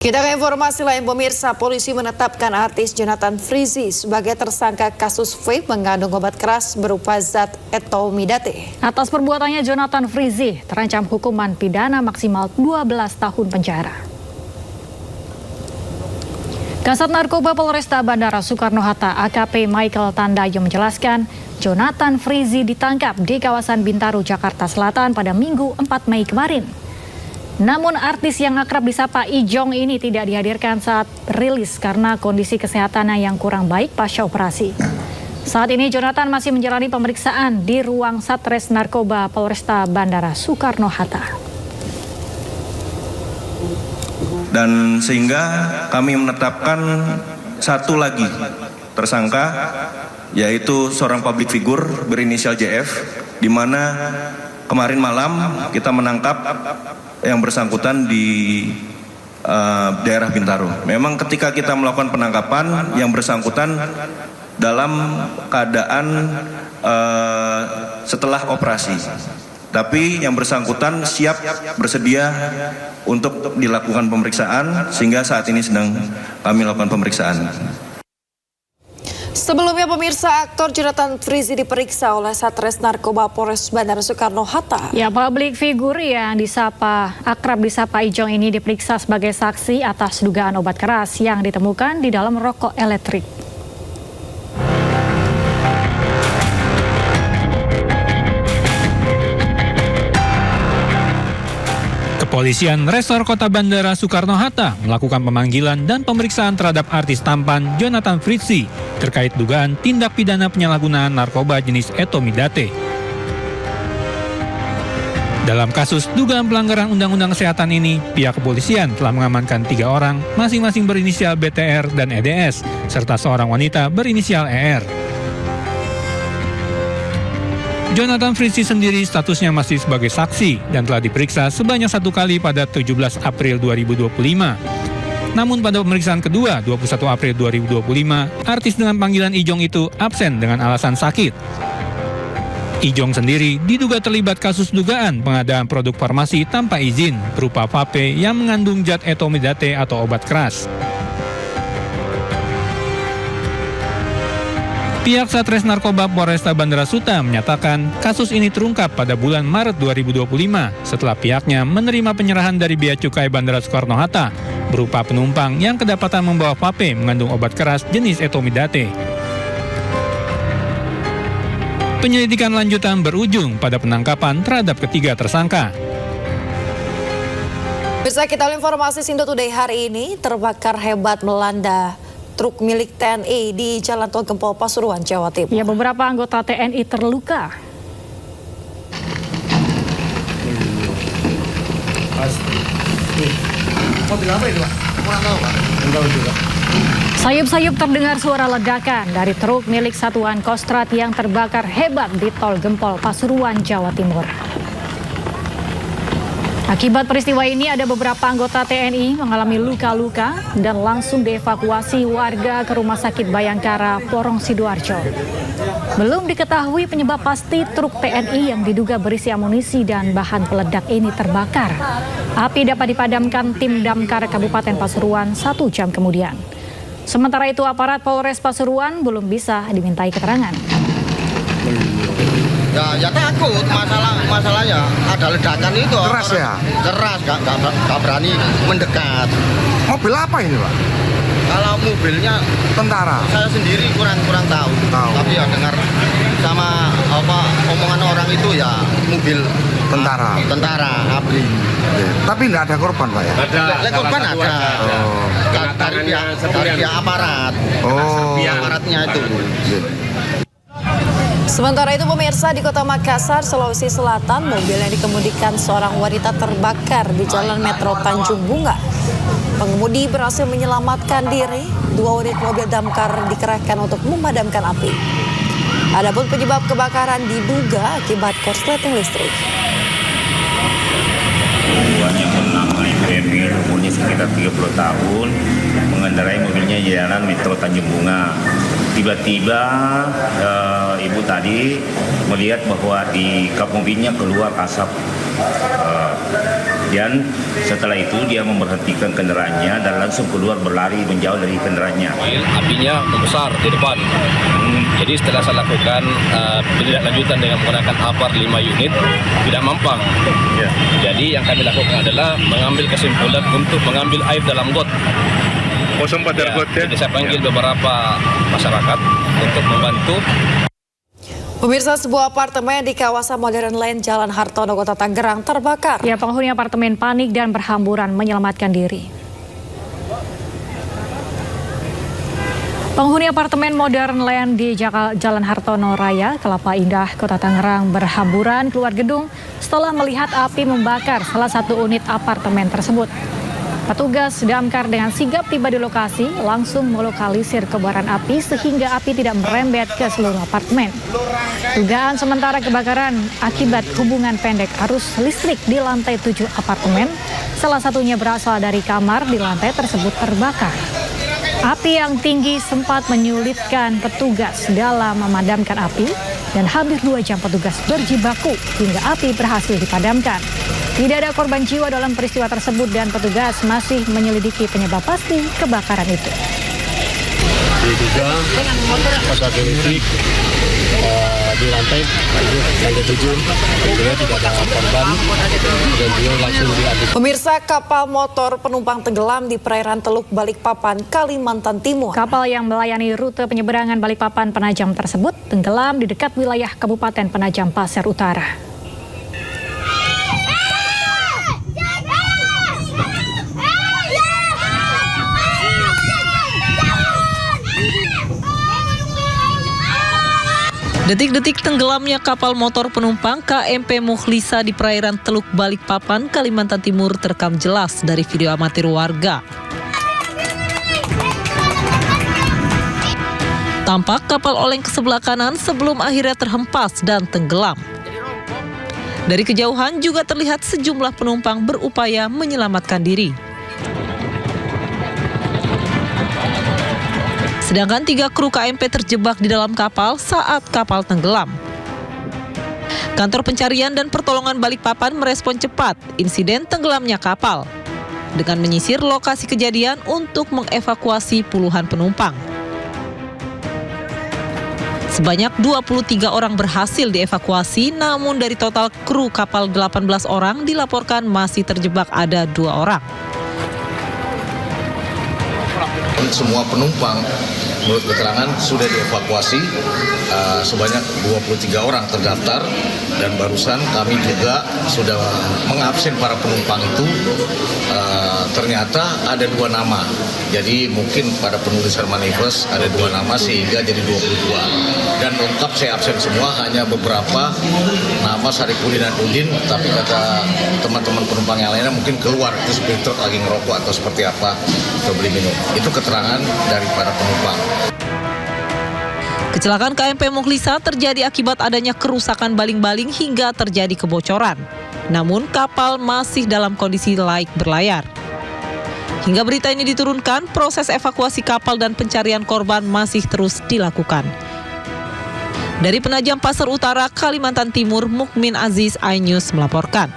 Kita ke informasi lain, pemirsa. Polisi menetapkan artis Jonathan Frizzy sebagai tersangka kasus vape mengandung obat keras berupa zat etomidate. Atas perbuatannya, Jonathan Frizzy terancam hukuman pidana maksimal 12 tahun penjara. Kasat Narkoba Polresta Bandara Soekarno-Hatta AKP Michael Tandayo menjelaskan, Jonathan Frizzy ditangkap di kawasan Bintaro, Jakarta Selatan pada Minggu 4 Mei kemarin. Namun artis yang akrab disapa Ijong ini tidak dihadirkan saat rilis karena kondisi kesehatannya yang kurang baik pasca operasi. Saat ini Jonathan masih menjalani pemeriksaan di ruang Satres Narkoba Polresta Bandara Soekarno-Hatta. Dan sehingga kami menetapkan satu lagi tersangka, yaitu seorang public figure berinisial JF, di mana kemarin malam kita menangkap yang bersangkutan di daerah Bintaro. Memang ketika kita melakukan penangkapan, yang bersangkutan dalam keadaan setelah operasi. Tapi yang bersangkutan siap bersedia untuk dilakukan pemeriksaan, sehingga saat ini sedang kami lakukan pemeriksaan. Sebelumnya, pemirsa, aktor Jonathan Frizzy diperiksa oleh Satres Narkoba Polres Bandara Soekarno-Hatta. Ya, publik figur yang akrab disapa Ijong ini diperiksa sebagai saksi atas dugaan obat keras yang ditemukan di dalam rokok elektrik. Kepolisian Resor Kota Bandara Soekarno-Hatta melakukan pemanggilan dan pemeriksaan terhadap artis tampan Jonathan Frizzy terkait dugaan tindak pidana penyalahgunaan narkoba jenis etomidate. Dalam kasus dugaan pelanggaran Undang-Undang Kesehatan ini, pihak kepolisian telah mengamankan 3 orang, masing-masing berinisial BTR dan EDS, serta seorang wanita berinisial ER. Jonathan Frizzy sendiri statusnya masih sebagai saksi dan telah diperiksa sebanyak 1 kali pada 17 April 2025. Namun pada pemeriksaan kedua 21 April 2025, artis dengan panggilan Ijong itu absen dengan alasan sakit. Ijong sendiri diduga terlibat kasus dugaan pengadaan produk farmasi tanpa izin berupa vape yang mengandung zat etomidate atau obat keras. Pihak Satres Narkoba Polresta Bandara Suta menyatakan kasus ini terungkap pada bulan Maret 2025 setelah pihaknya menerima penyerahan dari Bea Cukai Bandara Soekarno-Hatta berupa penumpang yang kedapatan membawa vape mengandung obat keras jenis etomidate. Penyelidikan lanjutan berujung pada penangkapan terhadap ketiga tersangka. Bisa kita informasi Sindo Today hari ini, terbakar hebat melanda truk milik TNI di Jalan Tol Gempol Pasuruan, Jawa Timur. Ya, beberapa anggota TNI terluka. Sayup-sayup terdengar suara ledakan dari truk milik Satuan Kostrad yang terbakar hebat di Tol Gempol Pasuruan, Jawa Timur. Akibat peristiwa ini ada beberapa anggota TNI mengalami luka-luka dan langsung dievakuasi warga ke Rumah Sakit Bayangkara, Porong Sidoarjo. Belum diketahui penyebab pasti truk TNI yang diduga berisi amunisi dan bahan peledak ini terbakar. Api dapat dipadamkan tim Damkar Kabupaten Pasuruan 1 jam kemudian. Sementara itu aparat Polres Pasuruan belum bisa dimintai keterangan. Ya takut, masalahnya ada ledakan itu. Keras ya? Keras, gak berani mendekat. Mobil apa ini, Pak? Kalau mobilnya Tentara. saya sendiri kurang tahu. Tapi ya dengar sama omongan orang itu ya mobil tentara ABRI. Tapi nggak ada korban, Pak ya? Ada korban ada. Dari pihak aparat. Aparatnya itu. Sementara itu, pemirsa, di Kota Makassar, Sulawesi Selatan, mobil yang dikemudikan seorang wanita terbakar di Jalan Metro Tanjung Bunga. Pengemudi berhasil menyelamatkan diri. 2 unit mobil damkar dikerahkan untuk memadamkan api. Adapun penyebab kebakaran diduga akibat korsleting listrik. Perempuan yang bernama Ibu Emil, umurnya sekitar 30 tahun, mengendarai mobilnya di Jalan Metro Tanjung Bunga. Tiba-tiba ibu tadi melihat bahwa di kap mobilnya keluar asap Dan setelah itu dia memberhentikan kendaraannya dan langsung keluar berlari menjauh dari kendaraannya. Apinya membesar di depan. Jadi setelah saya lakukan tindak lanjutan dengan menggunakan APAR 5 unit tidak mampang. Jadi yang kami lakukan adalah mengambil kesimpulan untuk mengambil air dalam got. Sempat tergot ya? Jadi saya panggil beberapa masyarakat untuk membantu. Pemirsa, sebuah apartemen di kawasan Modern Land Jalan Hartono, Kota Tangerang terbakar. Ya, penghuni apartemen panik dan berhamburan menyelamatkan diri. Penghuni apartemen Modern Land di Jalan Hartono Raya, Kelapa Indah, Kota Tangerang berhamburan keluar gedung setelah melihat api membakar salah satu unit apartemen tersebut. Petugas damkar dengan sigap tiba di lokasi langsung melokalisir kobaran api sehingga api tidak merembet ke seluruh apartemen. Dugaan sementara kebakaran akibat hubungan pendek arus listrik di lantai 7 apartemen, salah satunya berasal dari kamar di lantai tersebut terbakar. Api yang tinggi sempat menyulitkan petugas dalam memadamkan api dan hampir 2 jam petugas berjibaku hingga api berhasil dipadamkan. Tidak ada korban jiwa dalam peristiwa tersebut dan petugas masih menyelidiki penyebab pasti kebakaran itu. Diduga korsleting listrik di lantai 7, tentunya tidak ada korban dan dia langsung diaduk. Pemirsa, kapal motor penumpang tenggelam di perairan Teluk Balikpapan, Kalimantan Timur. Kapal yang melayani rute penyeberangan Balikpapan Penajam tersebut tenggelam di dekat wilayah Kabupaten Penajam Pasir Utara. Detik-detik tenggelamnya kapal motor penumpang KMP Mukhlisa di perairan Teluk Balikpapan, Kalimantan Timur terekam jelas dari video amatir warga. Tampak kapal oleng ke sebelah kanan sebelum akhirnya terhempas dan tenggelam. Dari kejauhan juga terlihat sejumlah penumpang berupaya menyelamatkan diri. Sedangkan 3 kru KMP terjebak di dalam kapal saat kapal tenggelam. Kantor Pencarian dan Pertolongan Balikpapan merespon cepat insiden tenggelamnya kapal dengan menyisir lokasi kejadian untuk mengevakuasi puluhan penumpang. Sebanyak 23 orang berhasil dievakuasi, namun dari total kru kapal 18 orang dilaporkan masih terjebak ada 2 orang. Semua penumpang menurut keterangan sudah dievakuasi, sebanyak 23 orang terdaftar dan barusan kami juga sudah mengabsen para penumpang itu. Ternyata ada 2 nama, jadi mungkin pada penulisan manifest ada 2 nama sehingga jadi 22 dan lengkap saya absen semua, hanya beberapa nama Saripudin dan Udin, tapi kata teman-teman penumpang yang lainnya mungkin keluar, itu supir truk lagi ngerokok atau seperti apa atau beli minum. Itu keterangan dari para penumpang. Kecelakaan KMP Mukhlisa terjadi akibat adanya kerusakan baling-baling hingga terjadi kebocoran. Namun kapal masih dalam kondisi layak berlayar. Hingga berita ini diturunkan, proses evakuasi kapal dan pencarian korban masih terus dilakukan. Dari Penajam Pasir Utara, Kalimantan Timur, Mukmin Aziz, iNews melaporkan.